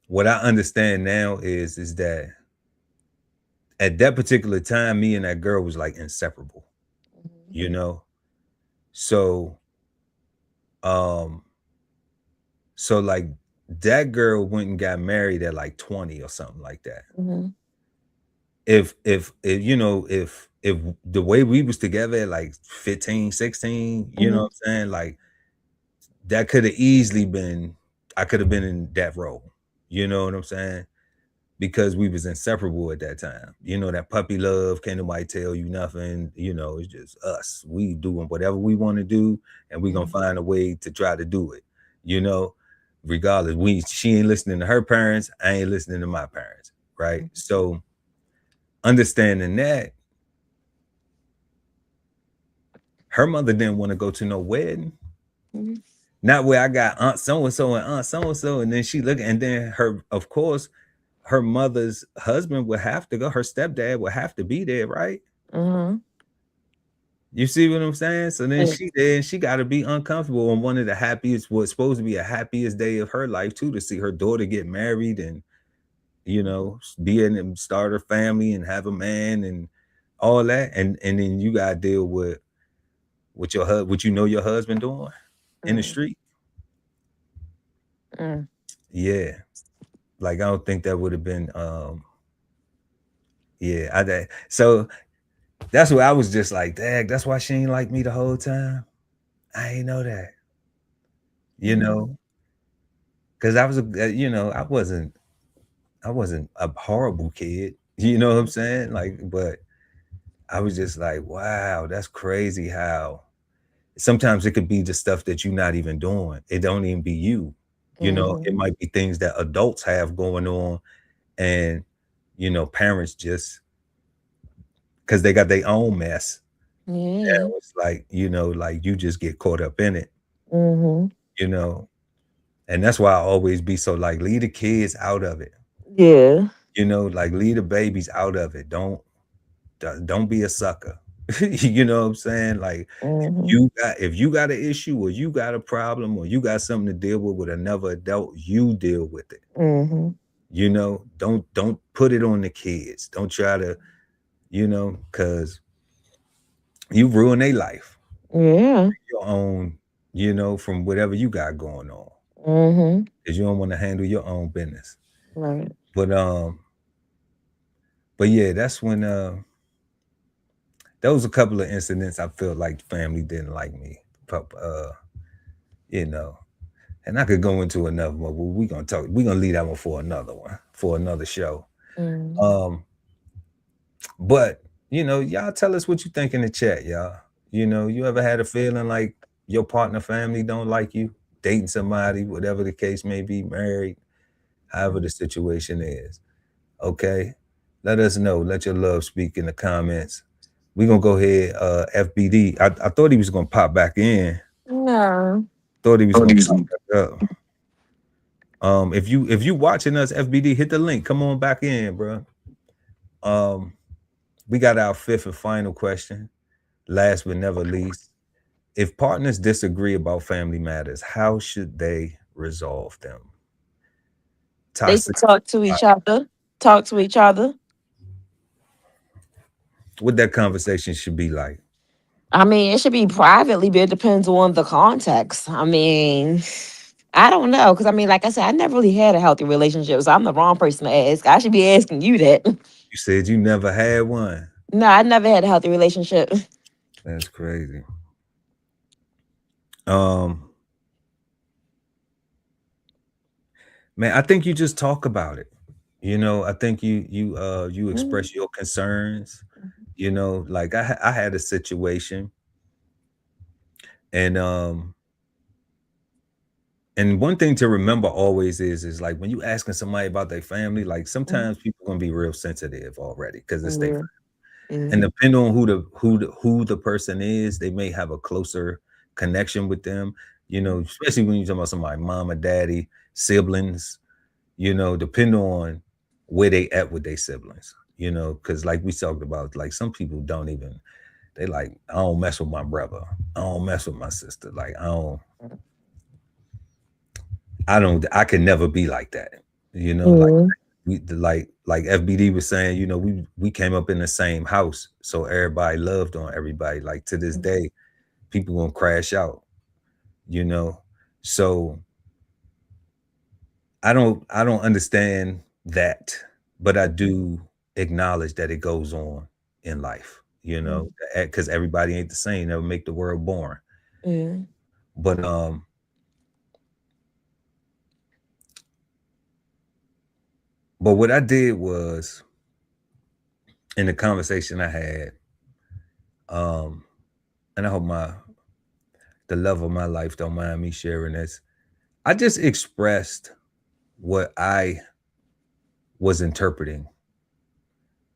what I understand now is that at that particular time, me and that girl was like inseparable, you know. So, um, so like that girl went and got married at like 20 or something like that. Mm-hmm. If the way we was together at like 15, 16, you know Mm-hmm. what I'm saying? Like that could have easily been, I could have been in that role. You know what I'm saying? Because we was inseparable at that time. That puppy love, can't nobody tell you nothing. It's just us. We doing whatever we want to do, and we gonna find a way to try to do it. You know, regardless. She ain't listening to her parents, I ain't listening to my parents, right? So understanding that, her mother didn't want to go to no wedding. Mm-hmm. Not where I got Aunt so and so and Aunt so and so, and then she look, and then of course, her mother's husband would have to go. Her stepdad would have to be there, right? Mm-hmm. You see what I'm saying? So then Mm. she got to be uncomfortable on one of the happiest, what's supposed to be a happiest day of her life too, to see her daughter get married and be in and start her family and have a man and all that, and then you got to deal with what your husband doing in the Mm. street. Mm. Yeah, like I don't think that would have been. Yeah, so that's where I was just like, dang, that's why she ain't like me the whole time. I ain't know that, you Mm. know, because I wasn't a horrible kid, you know what I'm saying? Like, but I was just like, wow, that's crazy how sometimes it could be the stuff that you're not even doing. It don't even be you. It Mhm. might be things that adults have going on, and parents just because they got their own mess. Yeah. And it's like, like you just get caught up in it, Mhm. you know. And that's why I always be so like, leave the kids out of it. Yeah. Like leave the babies out of it. Don't be a sucker. You know what I'm saying? Like Mhm. if you got an issue or you got a problem or you got something to deal with another adult, you deal with it. Mhm. Don't put it on the kids. Don't try to, because you ruin their life, Yeah. your own, from whatever you got going on. Mhm. Because you don't want to handle your own business. Right. But yeah, that's when there was a couple of incidents I felt like family didn't like me. You know. And I could go into another one, but we're gonna leave that one for another one, for another show. Mm. Um, but y'all tell us what you think in the chat, y'all. You ever had a feeling like your partner family don't like you, dating somebody, whatever the case may be, married, however the situation is. Okay. Let us know. Let your love speak in the comments. We're gonna go ahead. FBD. I thought he was gonna pop back in. No. Thought he was gonna pop back up. If you watching us, FBD, hit the link. Come on back in, bro. Um, we got our fifth and final question. Last but never least, if partners disagree about family matters, how should they resolve them? They Toxic. should talk to each other. Talk to each other. What that conversation should be like. I mean, it should be privately, but it depends on the context. I mean, I don't know. Because, I mean, like I said, I never really had a healthy relationship. So I'm the wrong person to ask. I should be asking you that. You said you never had one. No, I never had a healthy relationship. That's crazy. Um, Man, I think you just talk about it. I think you Mhm. express your concerns. Like I had a situation, and one thing to remember always is like when you asking somebody about their family, like Mhm. sometimes people gonna be real sensitive already because it's their, Yeah. and Mhm. depending on who the person is, they may have a closer connection with them. Especially when you talk about somebody, mom or daddy, siblings. Depend on where they at with their siblings. Because like we talked about, like some people don't even, they like, I don't mess with my brother, I don't mess with my sister, like I can never be like that. Like Mhm. like FBD was saying, we came up in the same house, so everybody loved on everybody. Like to this day, people gonna crash out, you know. So I don't understand that, but I do acknowledge that it goes on in life, Mhm. because everybody ain't the same. That would make the world boring. Mhm. But what I did was in the conversation I had, um, and I hope the love of my life don't mind me sharing this. I just expressed what I was interpreting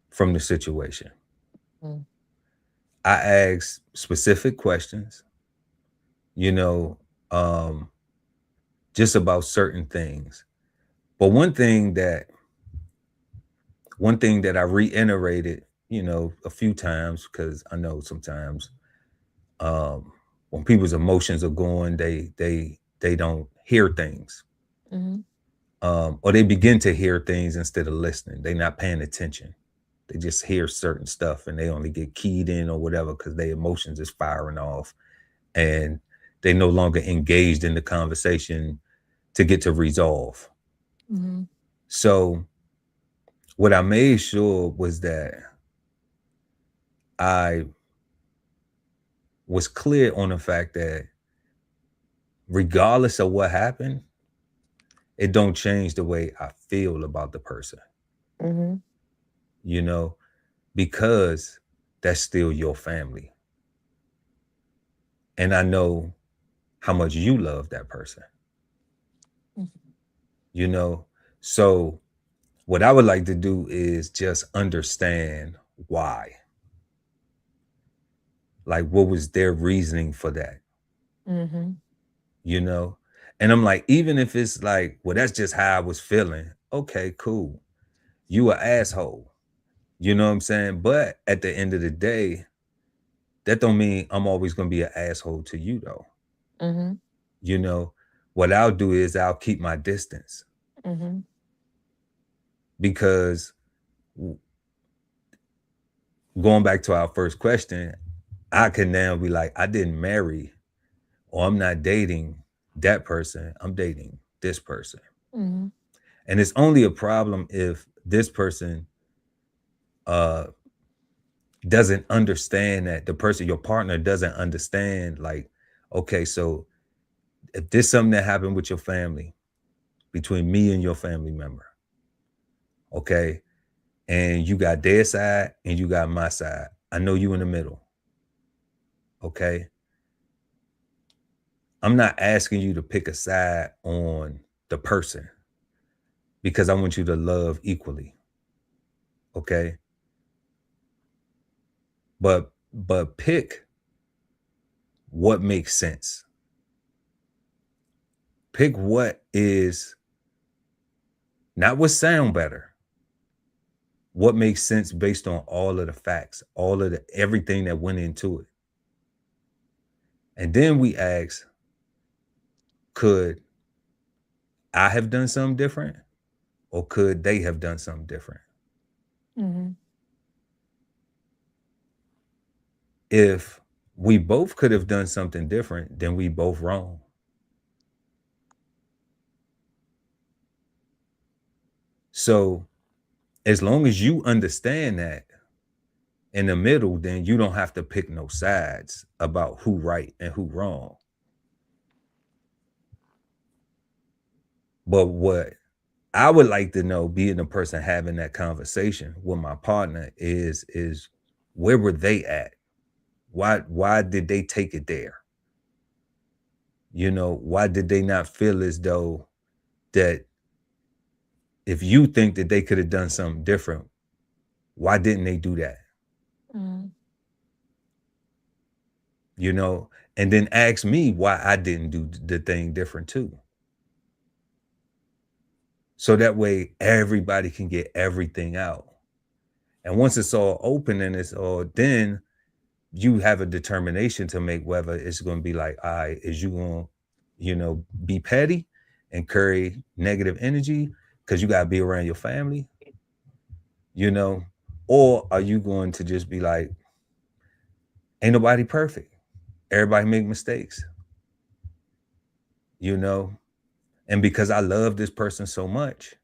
from the situation. Mhm. I asked specific questions, you know, um, just about certain things. But one thing that I reiterated, a few times, because I know sometimes um, when people's emotions are going, they don't hear things, Mhm. or they begin to hear things instead of listening. They're not paying attention. They just hear certain stuff and they only get keyed in or whatever because their emotions is firing off, and they no longer engaged in the conversation to get to resolve. Mhm. So what I made sure was that I was clear on the fact that regardless of what happened, it don't change the way I feel about the person, Mhm. you know, because that's still your family. And I know how much you love that person, Mhm. you know. So what I would like to do is just understand why. Like what was their reasoning for that, Mhm. you know? And I'm like, even if it's like, well, that's just how I was feeling. Okay, cool. You an asshole. You know what I'm saying? But at the end of the day, that don't mean I'm always gonna be an asshole to you though. Mhm. You know, what I'll do is I'll keep my distance Mhm. because going back to our first question, I can now be like, I didn't marry or I'm not dating that person. I'm dating this person. Mhm. And it's only a problem if this person uh doesn't understand, that the person, your partner doesn't understand, like, okay, so if there's something that happened with your family, between me and your family member, okay, and you got their side and you got my side, I know you in the middle, okay? I'm not asking you to pick a side on the person because I want you to love equally, okay? But pick what makes sense. Pick what is not what sound better. What makes sense based on all of the facts, all of the everything that went into it. And then we ask, could I have done something different? Or could they have done something different? Mm-hmm. If we both could have done something different, then we both wrong. So as long as you understand that in the middle, then you don't have to pick no sides about who right and who wrong. But what I would like to know, being the person having that conversation with my partner, is where were they at? Why did they take it there? You know, why did they not feel as though that if you think that they could have done something different, why didn't they do that? Mm-hmm. You know, and then ask me why I didn't do the thing different too. So that way everybody can get everything out. And once it's all open and it's all, then you have a determination to make whether it's going to be like, all right, is you going to, you know, be petty and carry negative energy because you got to be around your family, you know, or are you going to just be like, ain't nobody perfect. Everybody make mistakes, you know, and because I love this person so much,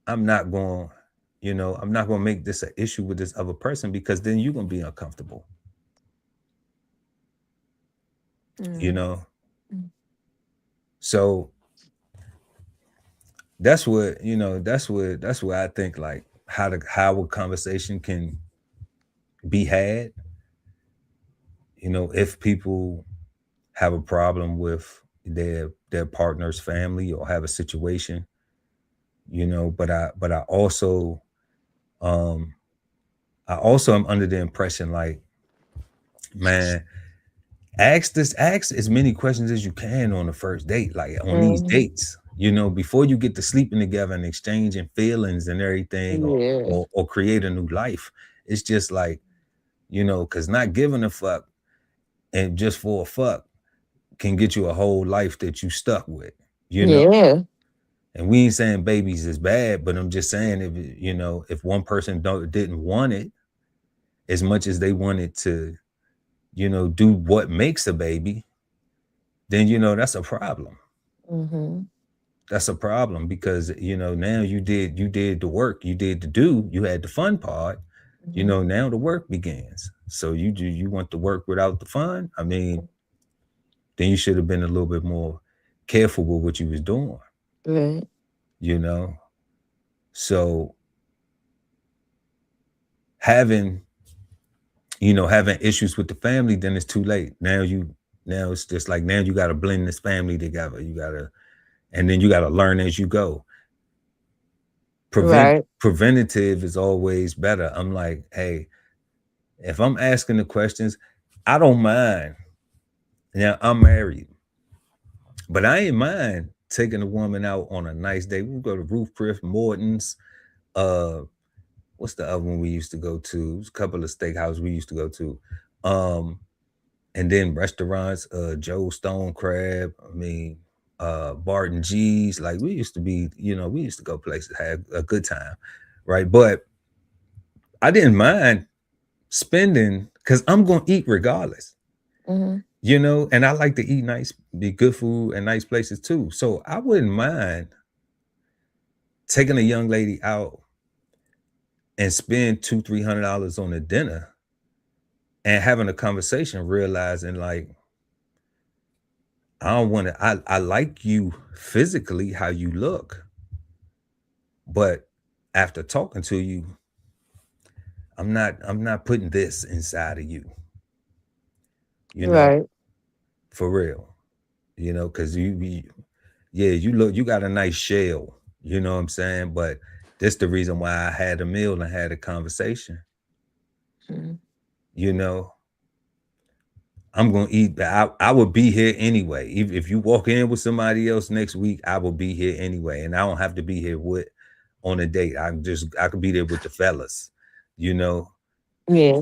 I'm not going, you know, I'm not going to make this an issue with this other person because then you're going to be uncomfortable, you know? So that's what, you know, that's what I think, like how a conversation can be had, you know, if people have a problem with their partner's family or have a situation, you know, but I also um am under the impression, like, man, ask as many questions as you can on the first date, like on these Mm-hmm. dates, you know, before you get to sleeping together and exchanging feelings and everything, Yeah. or create a new life. It's just like, you know, because not giving a fuck and just for a fuck can get you a whole life that you stuck with, you know. Yeah. And we ain't saying babies is bad, but I'm just saying, if you know, if one person didn't want it as much as they wanted to, you know, do what makes a baby, then, you know, that's a problem. Mm-hmm. That's a problem because, you know, now you did the work, you did the do, you had the fun part, you Mm-hmm. know, now the work begins. So you want the work without the fun? I mean, then you should have been a little bit more careful with what you was doing, Right. you know. So having, you know, having issues with the family, then it's too late. Now it's just like, now you got to blend this family together. You got to, and then you got to learn as you go. Right. Preventative is always better. I'm like, hey, if I'm asking the questions, I don't mind. Now I'm married, but I ain't mind taking a woman out on a nice day. We go to Roof Chris, Morton's, uh, what's the other one we used to go to? It was a couple of steakhouses we used to go to. And then restaurants, Joe Stone Crab, I mean, Barton G's. Like, we used to be, you know, we used to go places, have a good time, right? But I didn't mind spending because I'm gonna eat regardless, Mm-hmm. you know, and I like to eat nice, be good food and nice places too. So I wouldn't mind taking a young lady out and spend $200-300 on a dinner and having a conversation, realizing like, I don't want to. I like you physically, how you look, but after talking to you, I'm not putting this inside of you. You know, Right. for real. You know, because you got a nice shell. You know what I'm saying? But that's the reason why I had a meal and had a conversation. Mhm. You know, I'm gonna eat. I will be here anyway. If you walk in with somebody else next week, I will be here anyway, and I don't have to be here with on a date. I could be there with the fellas. You know, Yeah.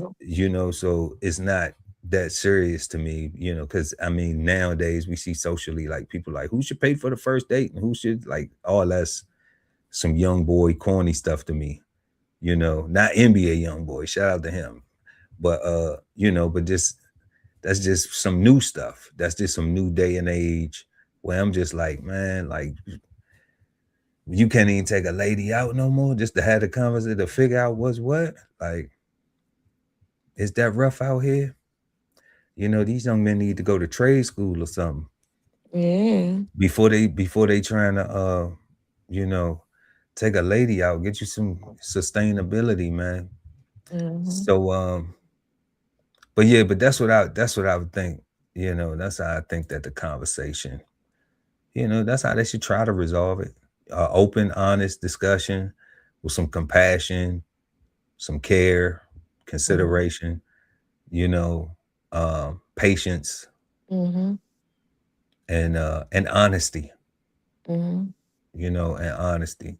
so it's not that serious to me. Because I mean nowadays we see socially like people like who should pay for the first date and who should like all that's some young boy corny stuff to me. Not NBA young boy. Shout out to him, but but just that's just some new stuff. That's just some new day and age where I'm just like, man, like you can't even take a lady out no more just to have the conversation to figure out what's what. Like, is that rough out here? These young men need to go to trade school or something Yeah. before they trying to you know, take a lady out, get you some sustainability, man. Mhm. So but that's what I would think. That's how I think that the conversation, that's how they should try to resolve it. Open, honest discussion with some compassion, some care, Mhm. consideration, patience Mhm. and honesty, Mhm. and honesty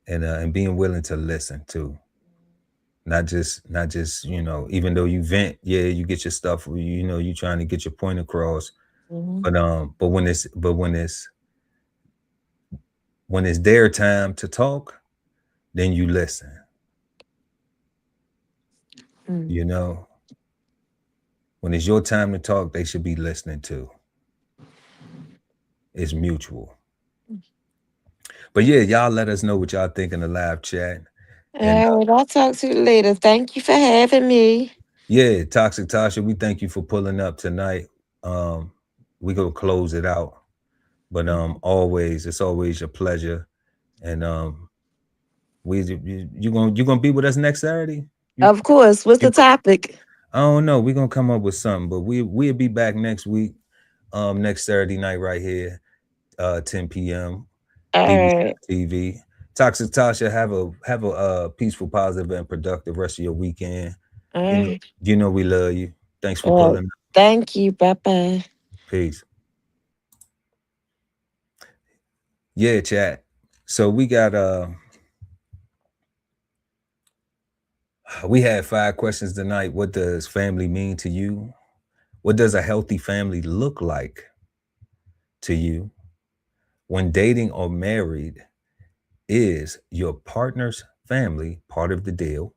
and being willing to listen too. Not just, even though you vent, yeah, you get your stuff, you trying to get your point across. Mhm. But when it's their time to talk, then you listen. Mhm. You know, when it's your time to talk, they should be listening too. It's mutual. But yeah, y'all let us know what y'all think in the live chat. And All right, I'll talk to you later. Thank you for having me. yeah, Toxic Tasha, we thank you for pulling up tonight. Um, we gonna close it out. But it's always a pleasure. And you gonna be with us next Saturday? You, Of course. What's you the topic? I don't know. We're gonna come up with something, but we'll be back next week, next Saturday night right here, 10 p.m. All right. DBCHEFTV. Toxic Tasha, have a peaceful, positive, and productive rest of your weekend. All You know, right. we love you. Thanks for All right. pulling up. Thank you. Bye bye. Peace. Yeah, chat. So we had 5 questions tonight. What does family mean to you? What does a healthy family look like to you? When dating or married, is your partner's family part of the deal?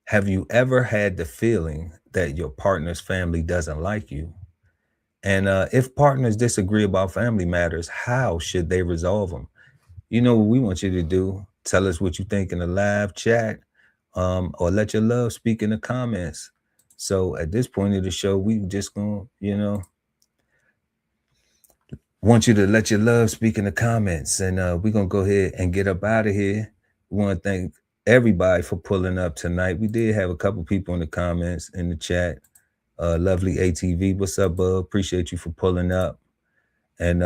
Have you ever had the feeling that your partner's family doesn't like you? And if partners disagree about family matters, how should they resolve them? You know what we want you to do? Tell us what you think in the live chat, or let your love speak in the comments. So at this point of the show, we just gonna, want you to let your love speak in the comments, and we're gonna go ahead and get up out of here. We want to thank everybody for pulling up tonight. We did have a couple people in the comments in the chat. Lovely ATV, what's up, bub? Appreciate you for pulling up. And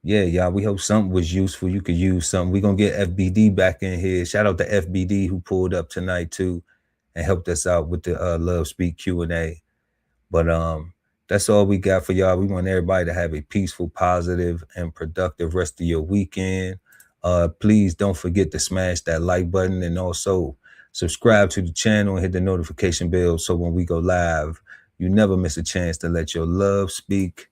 yeah, y'all, we hope something was useful. You could use something. We're gonna get FBD back in here. Shout out to FBD who pulled up tonight too and helped us out with the Love Speak Q&A. But that's all we got for y'all. We want everybody to have a peaceful, positive, and productive rest of your weekend. Please don't forget to smash that like button and also subscribe to the channel and hit the notification bell so when we go live, you never miss a chance to let your love speak.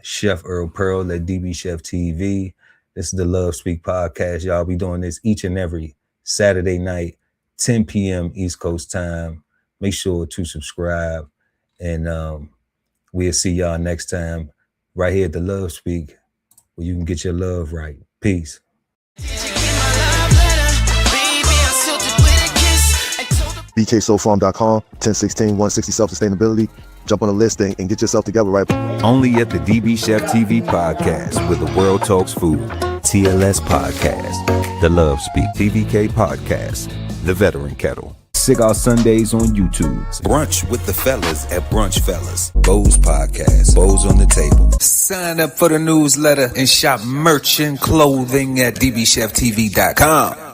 Chef Earl Pearl at DB Chef TV. This is the Love Speak podcast. Y'all be doing this each and every Saturday night, 10 p.m. East Coast time. Make sure to subscribe. And we'll see y'all next time right here at the Love Speak, where you can get your love right. Peace. BKSoulFarm.com, 1016 160 self-sustainability. jump on a list and get yourself together, right? Only at the DB Chef TV podcast, where the world talks food. TLS Podcast, The Love Speak, TVK Podcast, The Veteran Kettle. Cigar Sundays on YouTube. Brunch with the fellas at Brunch Fellas. Bo's Podcast, Bo's on the Table. Sign up for the newsletter and shop merch and clothing at DBCHEFTV.com.